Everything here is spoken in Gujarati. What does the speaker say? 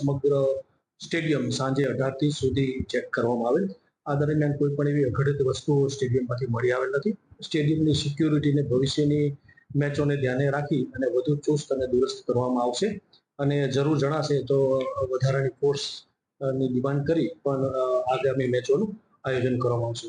સમગ્ર સ્ટેડિયમ સાંજે 18:30 સુધી ચેક કરવામાં આવેલ. આ દરમિયાન કોઈ પણ એવી અઘટિત વસ્તુઓ સ્ટેડિયમમાંથી મળી આવેલ નથી. સ્ટેડિયમની સિક્યુરિટીને ભવિષ્યની મેચોને ધ્યાને રાખી અને વધુ ચુસ્ત અને દુરસ્ત કરવામાં આવશે અને જરૂર જણાશે તો વધારાની ફોર્સ ની ડિમાન્ડ કરી પણ આગામી મેચોનું આયોજન કરવામાં આવશે.